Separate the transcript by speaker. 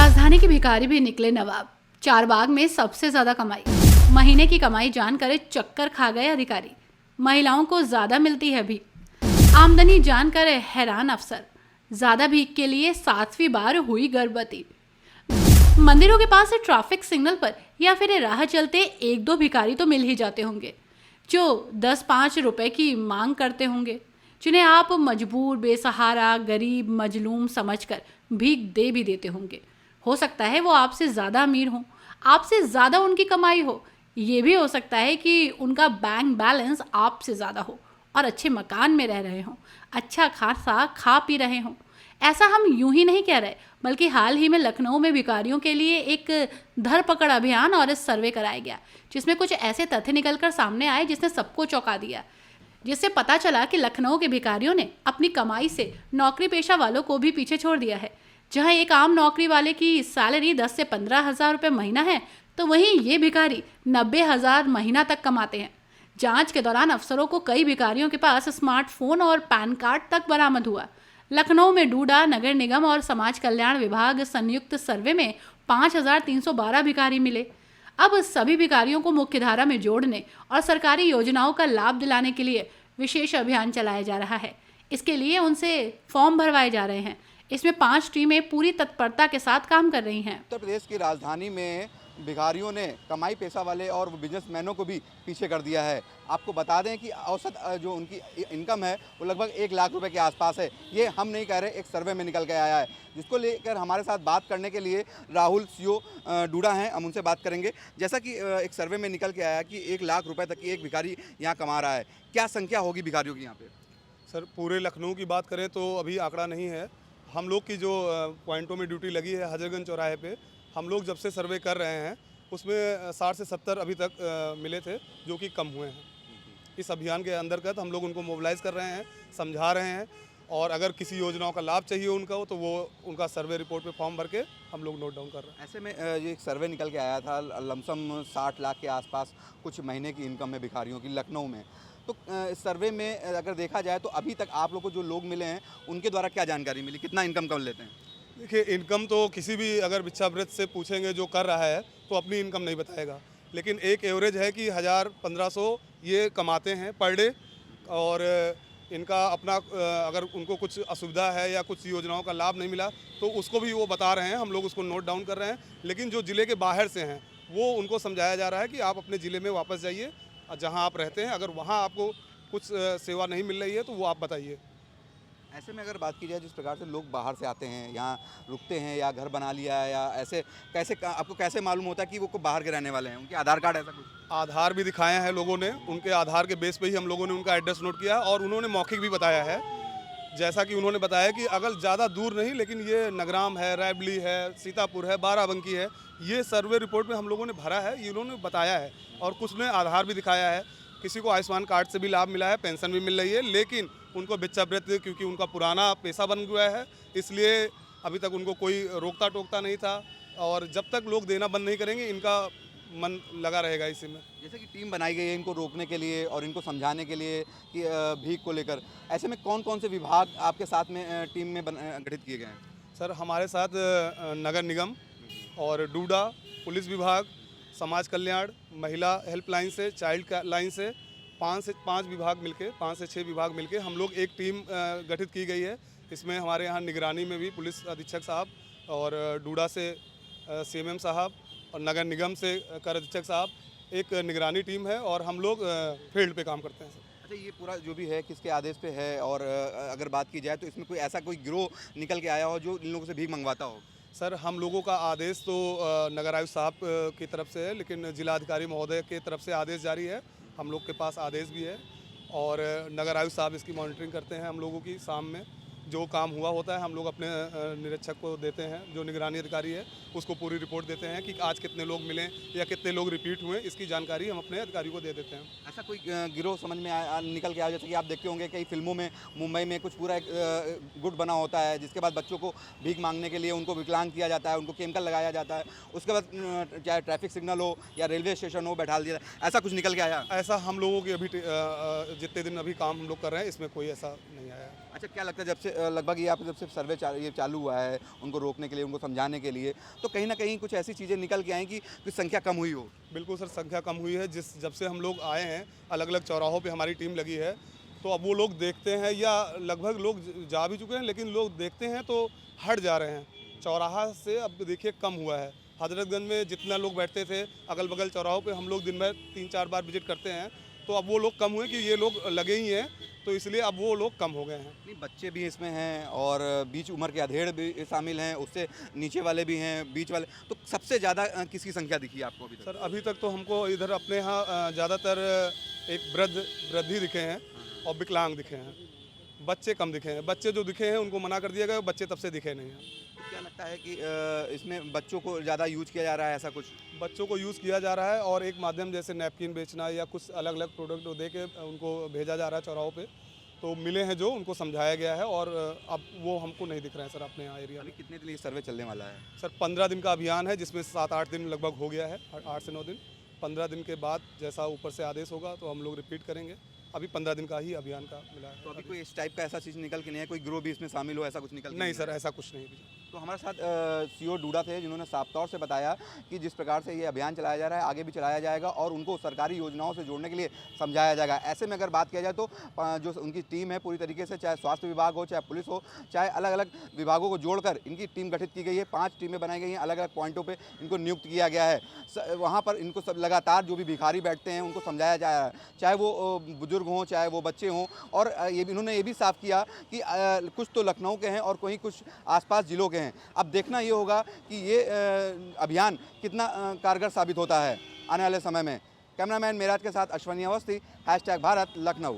Speaker 1: राजधानी के भिखारी भी निकले नवाब। चारबाग में सबसे ज्यादा कमाई, महीने की कमाई जानकर चक्कर खा गए अधिकारी। महिलाओं को ज्यादा मिलती है भीख, आमदनी जानकर हैरान अफसर। ज्यादा भीख के लिए 7वीं बार हुई गर्भवती। मंदिरों के पास ट्रैफिक सिग्नल पर या फिर राह चलते 1-2 भिखारी तो मिल ही जाते होंगे जो 10-5 रुपए की मांग करते होंगे, जिन्हें आप मजबूर, बेसहारा, गरीब, मजलूम समझकर भीख दे भी देते होंगे। हो सकता है वो आपसे ज़्यादा अमीर हों, आपसे ज़्यादा उनकी कमाई हो। ये भी हो सकता है कि उनका बैंक बैलेंस आपसे ज़्यादा हो और अच्छे मकान में रह रहे हों, अच्छा खासा खा पी रहे हों। ऐसा हम यूं ही नहीं कह रहे, बल्कि हाल ही में लखनऊ में भिखारियों के लिए एक धरपकड़ अभियान और सर्वे कराया गया, जिसमें कुछ ऐसे तथ्य निकलकर सामने आए जिसने सबको चौंका दिया। जिससे पता चला कि लखनऊ के भिखारियों ने अपनी कमाई से नौकरी पेशा वालों को भी पीछे छोड़ दिया है। जहां एक आम नौकरी वाले की सैलरी 10 से 15 हज़ार रुपये महीना है, तो वहीं ये भिखारी 90,000 महीना तक कमाते हैं। जांच के दौरान अफसरों को कई भिखारियों के पास स्मार्टफोन और पैन कार्ड तक बरामद हुआ। लखनऊ में डूडा नगर निगम और समाज कल्याण विभाग संयुक्त सर्वे में 5,312 भिखारी मिले। अब सभी भिखारियों को मुख्यधारा में जोड़ने और सरकारी योजनाओं का लाभ दिलाने के लिए विशेष अभियान चलाया जा रहा है। इसके लिए उनसे फॉर्म भरवाए जा रहे हैं। इसमें 5 टीमें पूरी तत्परता के साथ काम कर रही हैं।
Speaker 2: उत्तर प्रदेश की राजधानी में भिखारियों ने कमाई पेशा वाले और बिजनेसमैनों को भी पीछे कर दिया है। आपको बता दें कि औसत जो उनकी इनकम है वो लगभग 1 लाख रुपए के आसपास है। ये हम नहीं कह रहे, एक सर्वे में निकल के आया है, जिसको लेकर हमारे साथ बात करने के लिए राहुल सीओ डूडा हैं। हम उनसे बात करेंगे। जैसा कि एक सर्वे में निकल के आया कि 1 लाख रुपए तक की एक भिखारी यहाँ कमा रहा है। क्या संख्या होगी भिखारियों की यहाँ पे?
Speaker 3: सर, पूरे लखनऊ की बात करें तो अभी आंकड़ा नहीं है। हम लोग की जो पॉइंटों में ड्यूटी लगी है हजरतगंज चौराहे पे, हम लोग जब से सर्वे कर रहे हैं उसमें 60 से 70 अभी तक मिले थे, जो कि कम हुए हैं। इस अभियान के अंतर्गत हम लोग उनको मोबिलाइज़ कर रहे हैं, समझा रहे हैं, और अगर किसी योजनाओं का लाभ चाहिए उनका तो वो उनका सर्वे रिपोर्ट पे फॉर्म भर के हम लोग नोट डाउन कर रहे हैं।
Speaker 2: ऐसे में ये एक सर्वे निकल के आया था, लमसम 60 लाख के आसपास कुछ महीने की इनकम है भिखारियों की लखनऊ में। तो इस सर्वे में अगर देखा जाए तो अभी तक आप लोग को जो लोग मिले हैं उनके द्वारा क्या जानकारी मिली, कितना इनकम कर लेते हैं?
Speaker 3: देखिए, इनकम तो किसी भी अगर भिक्षावृत्ति से पूछेंगे जो कर रहा है तो अपनी इनकम नहीं बताएगा, लेकिन एक एवरेज है कि 1,000-1,500 ये कमाते हैं पर डे। और इनका अपना अगर उनको कुछ असुविधा है या कुछ योजनाओं का लाभ नहीं मिला तो उसको भी वो बता रहे हैं, हम लोग उसको नोट डाउन कर रहे हैं। लेकिन जो ज़िले के बाहर से हैं वो उनको समझाया जा रहा है कि आप अपने ज़िले में वापस जाइए, जहां आप रहते हैं, अगर वहां आपको कुछ सेवा नहीं मिल रही है तो वो आप बताइए।
Speaker 2: ऐसे में अगर बात की जाए जिस प्रकार से लोग बाहर से आते हैं, यहाँ रुकते हैं या घर बना लिया है, या ऐसे कैसे आपको कैसे मालूम होता है कि वो बाहर के रहने वाले हैं? उनके आधार कार्ड ऐसा कुछ?
Speaker 3: आधार भी दिखाए हैं लोगों ने, उनके आधार के बेस पे ही हम लोगों ने उनका एड्रेस नोट किया और उन्होंने मौखिक भी बताया है। जैसा कि उन्होंने बताया कि अगर ज़्यादा दूर नहीं, लेकिन ये नगराम है, रायबली है, सीतापुर है, बाराबंकी है, ये सर्वे रिपोर्ट में हम लोगों ने भरा है, ये उन्होंने बताया है। और कुछ ने आधार भी दिखाया है। किसी को आयुष्मान कार्ड से भी लाभ मिला है, पेंशन भी मिल रही है, लेकिन उनको भिक्षावृत्ति क्योंकि उनका पुराना पेशा बन गया है, इसलिए अभी तक उनको कोई रोकता टोकता नहीं था। और जब तक लोग देना बंद नहीं करेंगे इनका मन लगा रहेगा इसी में।
Speaker 2: जैसे कि टीम बनाई गई है इनको रोकने के लिए और इनको समझाने के लिए कि भीख को लेकर, ऐसे में कौन कौन से विभाग आपके साथ में टीम में गठित किए गए हैं?
Speaker 3: सर, हमारे साथ नगर निगम और डूडा, पुलिस विभाग, समाज कल्याण, महिला हेल्पलाइन से, चाइल्ड लाइन से 5 विभाग मिलके, 5 से 6 विभाग मिलके हम लोग एक टीम गठित की गई है। इसमें हमारे यहाँ निगरानी में भी पुलिस अधीक्षक साहब, और डूडा से सीएमएम साहब, और नगर निगम से कर अधीक्षक साहब, एक निगरानी टीम है और हम लोग फील्ड पे काम करते हैं। सर,
Speaker 2: अच्छा, ये पूरा जो भी है किसके आदेश पे है? और अगर बात की जाए तो इसमें कोई गिरोह निकल के आया हो जो इन लोगों से भीख मंगवाता हो?
Speaker 3: सर, हम लोगों का आदेश तो नगर आयुक्त साहब की तरफ से है, लेकिन जिलाधिकारी महोदय की तरफ से आदेश जारी है। हम लोग के पास आदेश भी है और नगर आयुक्त साहब इसकी मॉनिटरिंग करते हैं। हम लोगों की शाम में जो काम हुआ होता है हम लोग अपने निरीक्षक को देते हैं, जो निगरानी अधिकारी है उसको पूरी रिपोर्ट देते हैं कि आज कितने लोग मिले या कितने लोग रिपीट हुए, इसकी जानकारी हम अपने अधिकारी को दे देते हैं।
Speaker 2: ऐसा कोई गिरोह समझ में निकल के आया? जैसे कि आप देखते होंगे कई फिल्मों में मुंबई में कुछ पूरा एक गुट बना होता है, जिसके बाद बच्चों को भीख मांगने के लिए उनको विकलांग किया जाता है, उनको केमिकल लगाया जाता है, उसके बाद चाहे ट्रैफिक सिग्नल हो या रेलवे स्टेशन हो बैठा दिया जाता है। ऐसा कुछ निकल के आया?
Speaker 3: ऐसा हम लोगों के अभी जितने दिन अभी काम हम लोग कर रहे हैं इसमें कोई ऐसा नहीं आया।
Speaker 2: अच्छा, क्या लगता है जब से लगभग ये आप जब से सर्वे ये चालू हुआ है उनको रोकने के लिए, उनको समझाने के लिए, तो कहीं ना कहीं कुछ ऐसी चीज़ें निकल के आई कि संख्या कम हुई हो?
Speaker 3: बिल्कुल सर, संख्या कम हुई है। जब से हम लोग आए हैं, अलग अलग चौराहों पे हमारी टीम लगी है, तो अब वो लोग देखते हैं या लगभग लोग जा भी चुके हैं, लेकिन लोग देखते हैं तो हट जा रहे हैं। चौराहा से अब देखिए कम हुआ है। हजरतगंज में जितना लोग बैठते थे अगल बगल चौराहों पे, हम लोग दिन में 3-4 बार विजिट करते हैं, तो अब वो लोग कम हुए कि ये लोग लगे ही हैं, तो इसलिए अब वो लोग कम हो गए हैं।
Speaker 2: नहीं, बच्चे भी इसमें हैं और बीच उम्र के अधेड़ भी शामिल हैं, उससे नीचे वाले भी हैं, बीच वाले, तो सबसे ज़्यादा किसकी संख्या दिखी आपको अभी तक?
Speaker 3: सर अभी तक तो हमको इधर अपने यहाँ ज़्यादातर एक वृद्ध ही दिखे हैं और विकलांग दिखे हैं। बच्चे कम दिखे हैं। बच्चे जो दिखे हैं उनको मना कर दिया गया, बच्चे तब से दिखे नहीं हैं।
Speaker 2: तो क्या लगता है कि इसमें बच्चों को ज़्यादा यूज किया जा रहा है, ऐसा कुछ?
Speaker 3: बच्चों को यूज़ किया जा रहा है और एक माध्यम जैसे नैपकिन बेचना या कुछ अलग अलग प्रोडक्ट दे के उनको भेजा जा रहा है चौराहों पे, तो मिले हैं जो उनको समझाया गया है और अब वो हमको नहीं दिख रहे हैं सर अपने यहाँ एरिया
Speaker 2: अभी
Speaker 3: में।
Speaker 2: कितने दिन ये सर्वे चलने वाला है?
Speaker 3: सर 15 दिन का अभियान है, जिसमें 7-8 दिन लगभग हो गया है, 8 से 9 दिन। 15 दिन के बाद जैसा ऊपर से आदेश होगा तो हम लोग रिपीट करेंगे। अभी 15 दिन का ही अभियान का मिला है।
Speaker 2: तो अभी कोई इस टाइप का ऐसा चीज़ निकल के नहीं है, कोई ग्रो भी इसमें शामिल हो, ऐसा कुछ निकल के
Speaker 3: नहीं
Speaker 2: है?
Speaker 3: सर, ऐसा कुछ नहीं है।
Speaker 2: तो हमारे साथ सीओ डूडा थे, जिन्होंने साफ तौर से बताया कि जिस प्रकार से ये अभियान चलाया जा रहा है, आगे भी चलाया जाएगा और उनको सरकारी योजनाओं से जोड़ने के लिए समझाया जाएगा। ऐसे में अगर बात किया जाए तो जो उनकी टीम है पूरी तरीके से, चाहे स्वास्थ्य विभाग हो, चाहे पुलिस हो, चाहे अलग अलग विभागों को जोड़कर इनकी टीम गठित की गई है। 5 टीमें बनाई गई हैं, अलग अलग पॉइंटों पर इनको नियुक्त किया गया है। वहाँ पर इनको सब लगातार जो भी भिखारी बैठते हैं उनको समझाया जा रहा है, चाहे वो बुजुर्ग हों, चाहे वो बच्चे हों। और इन्होंने ये भी साफ किया कि कुछ तो लखनऊ के हैं और कोई कुछ आसपास जिलों के हैं। अब देखना ये होगा कि ये अभियान कितना कारगर साबित होता है आने वाले समय में। कैमरामैन मेराज के साथ अश्वनी अवस्थी, #भारत लखनऊ।